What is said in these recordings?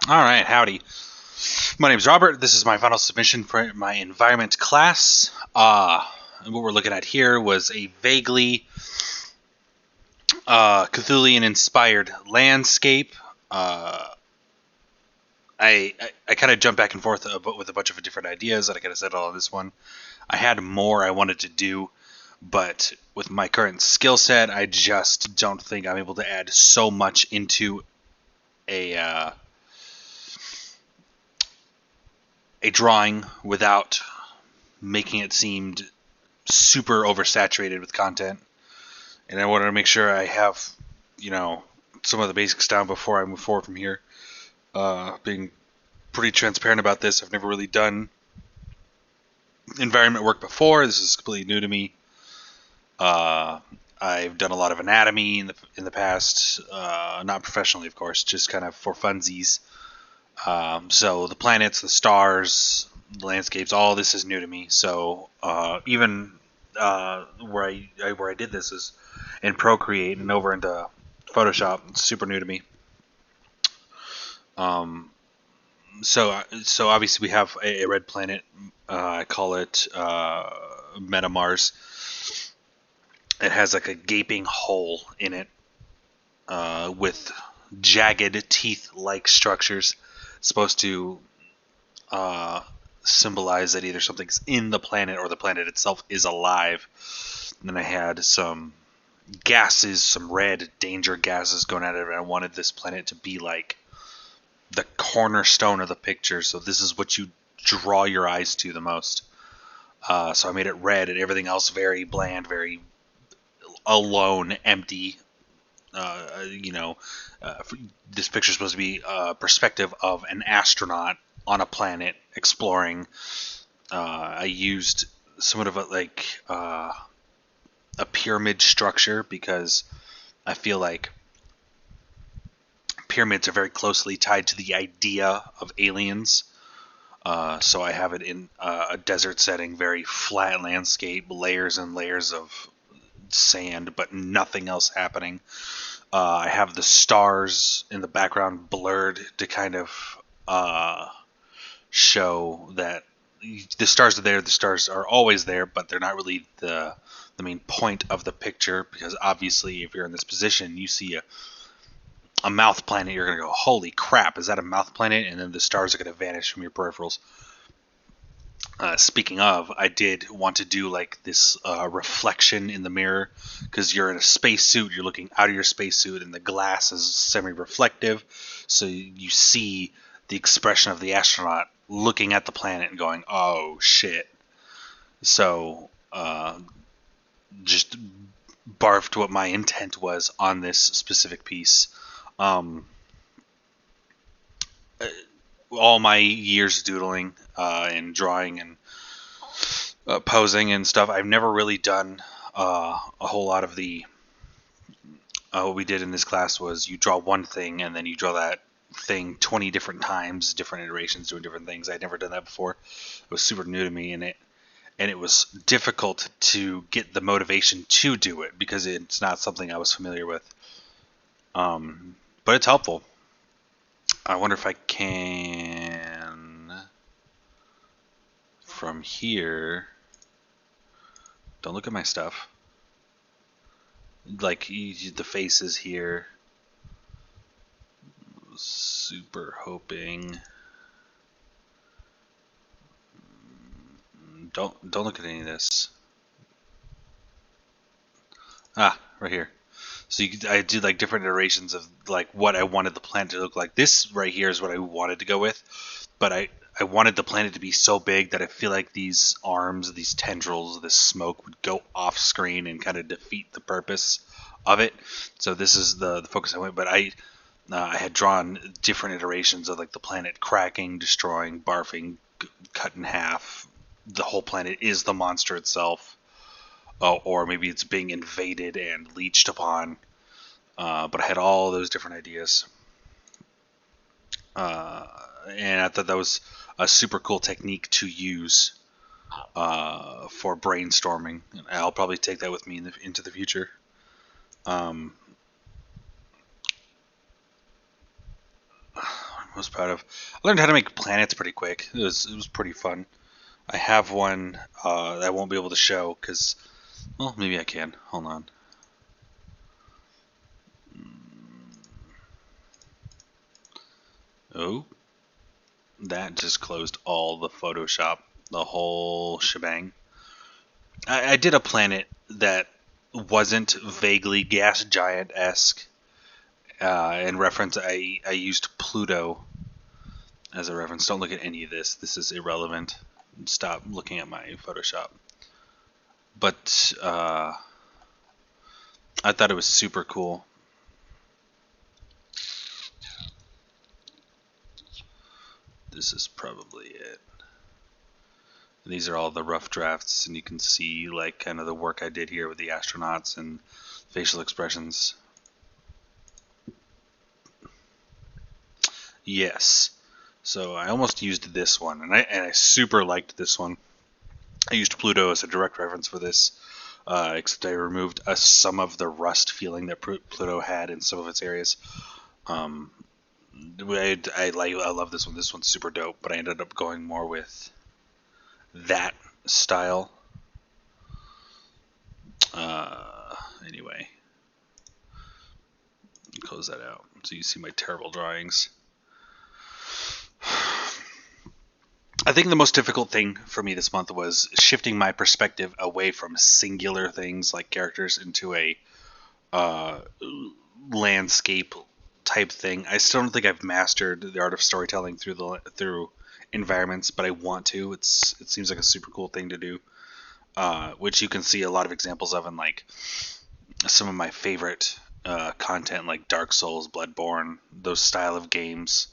All right, howdy. My name's Robert. This is my final submission for my environment class. And what we're looking at here was a vaguely Cthulhian-inspired landscape. I kind of jumped back and forth with a bunch of different ideas that I kind of settled on this one. I had more I wanted to do, but with my current skill set, I just don't think I'm able to add so much into a a drawing without making it seem super oversaturated with content. And I wanted to make sure I have, some of the basics down before I move forward from here. Being pretty transparent about this, I've never really done environment work before. This is completely new to me. I've done a lot of anatomy in the past, not professionally, of course, just kind of for funsies. So the planets, the stars, the landscapes, all this is new to me. So even where I did this is in Procreate and over into Photoshop. It's super new to me. So obviously we have a red planet. I call it Meta Mars. It has like a gaping hole in it with jagged teeth-like structures, supposed to symbolize that either something's in the planet or the planet itself is alive. And then I had some gases, some red danger gases going at it, and I wanted this planet to be like the cornerstone of the picture. So this is what you draw your eyes to the most. So I made it red, and everything else very bland, very alone, empty. This picture is supposed to be a perspective of an astronaut on a planet exploring. I used somewhat of a pyramid structure because I feel like pyramids are very closely tied to the idea of aliens. So I have it in a desert setting, very flat landscape, layers and layers of sand, but nothing else happening. I have the stars in the background blurred to kind of show that the stars are there. The stars are always there, but they're not really the main point of the picture, because obviously if you're in this position, you see a mouth planet, you're going to go, holy crap, is that a mouth planet? And then the stars are going to vanish from your peripherals. Speaking of, I did want to do like this reflection in the mirror, because you're in a spacesuit, you're looking out of your spacesuit, and the glass is semi-reflective, so you see the expression of the astronaut looking at the planet and going, oh shit. So just barfed what my intent was on this specific piece. All my years doodling and drawing and posing and stuff, I've never really done a whole lot of the what we did in this class was you draw one thing and then you draw that thing 20 different times, different iterations doing different things. I'd never done that before. It was super new to me, and it was difficult to get the motivation to do it because it's not something I was familiar with. But it's helpful. I wonder if I can, from here, don't look at my stuff, like the faces here, super hoping, don't look at any of this. Right here. So I did like different iterations of like what I wanted the planet to look like. This right here is what I wanted to go with, but I wanted the planet to be so big that I feel like these arms, these tendrils, this smoke would go off screen and kind of defeat the purpose of it. So this is the focus I went. But I had drawn different iterations of like the planet cracking, destroying, barfing, cut in half. The whole planet is the monster itself. Or maybe it's being invaded and leached upon. But I had all those different ideas. And I thought that was a super cool technique to use for brainstorming. I'll probably take that with me into the future. I was proud of. I learned how to make planets pretty quick. It was pretty fun. I have one that I won't be able to show because, well, maybe I can. Hold on. Oh, that just closed all the Photoshop, the whole shebang. I did a planet that wasn't vaguely gas giant esque. In reference, I used Pluto as a reference. Don't look at any of this. This is irrelevant. Stop looking at my Photoshop. But I thought it was super cool. This is probably it. These are all the rough drafts, and you can see like kind of the work I did here with the astronauts and facial expressions. Yes. So I almost used this one, and I super liked this one. I used Pluto as a direct reference for this, except I removed some of the rust feeling that Pluto had in some of its areas. I love this one. This one's super dope, but I ended up going more with that style. Anyway, close that out so you see my terrible drawings. I think the most difficult thing for me this month was shifting my perspective away from singular things like characters into a landscape type thing. I still don't think I've mastered the art of storytelling through environments, but I want to. It seems like a super cool thing to do, which you can see a lot of examples of in like some of my favorite content, like Dark Souls, Bloodborne, those style of games.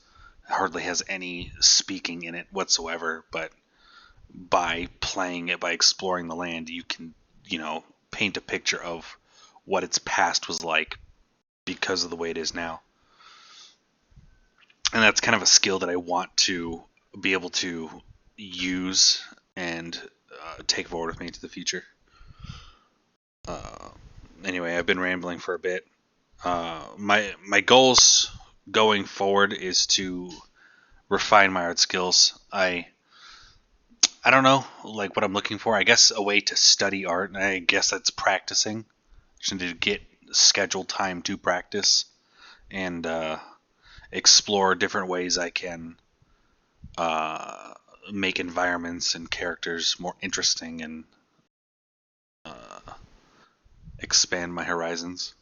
Hardly has any speaking in it whatsoever, but by playing it, by exploring the land, you can, paint a picture of what its past was like because of the way it is now. And that's kind of a skill that I want to be able to use and take forward with me into the future. Anyway, I've been rambling for a bit. My goals going forward is to refine my art skills. I don't know like what I'm looking for. I guess a way to study art, and I guess that's practicing. Just need to get scheduled time to practice and explore different ways I can make environments and characters more interesting and expand my horizons.